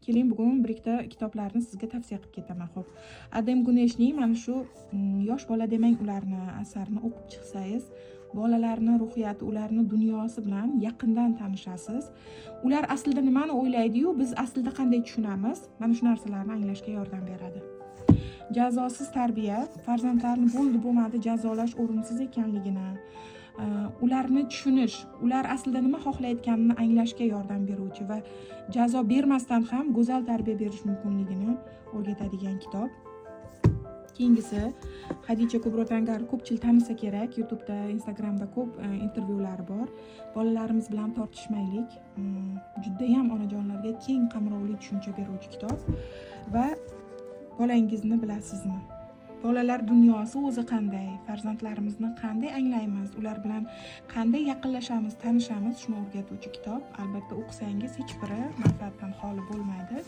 Keling, bugun bir ikkita kitoblarni sizga tavsiya qilib ketaman. Xo'p, Adam Guneshning mana shu yosh bola demang ularni asarini o'qib chiqsangiz, bolalarni ruhiyati, ularni dunyosi bilan yaqindan tanishasiz. Ular aslida nimani o'ylaydi-yu, biz aslida qanday tushunamiz? Mana shu narsalarni anglashga yordam beradi. Jazosiz tarbiya, farzandlarni bo'ldi-bo'lmadi jazolash o'rinsiz ekanligini, ularni tushunish, ular aslida nima xohlayotganini anglashga yordam beruvchi va jazo bermasdan ham go'zal tarbiya berish mumkinligini o'rgatadigan kitob. Keyingisi Hadicha Kubrotangar ko'pchilik tanisa kerak. YouTube'da, Instagram'da ko'p intervyulari bor. Bolalarimiz bilan tortishmaylik. Juda ham onajonlarga keng qamrovli tushuncha beruvchi kitob. Va bolangizni bilasizmi? Bolalar dunyosi o'zi qanday? Farzandlarimizni qanday anglaymiz? Ular bilan qanday yaqinlashamiz, tanishamiz? Shuni o'rgatuvchi kitob. Albatta o'qisangiz hech biri manfaatdan xoli bo'lmaydi.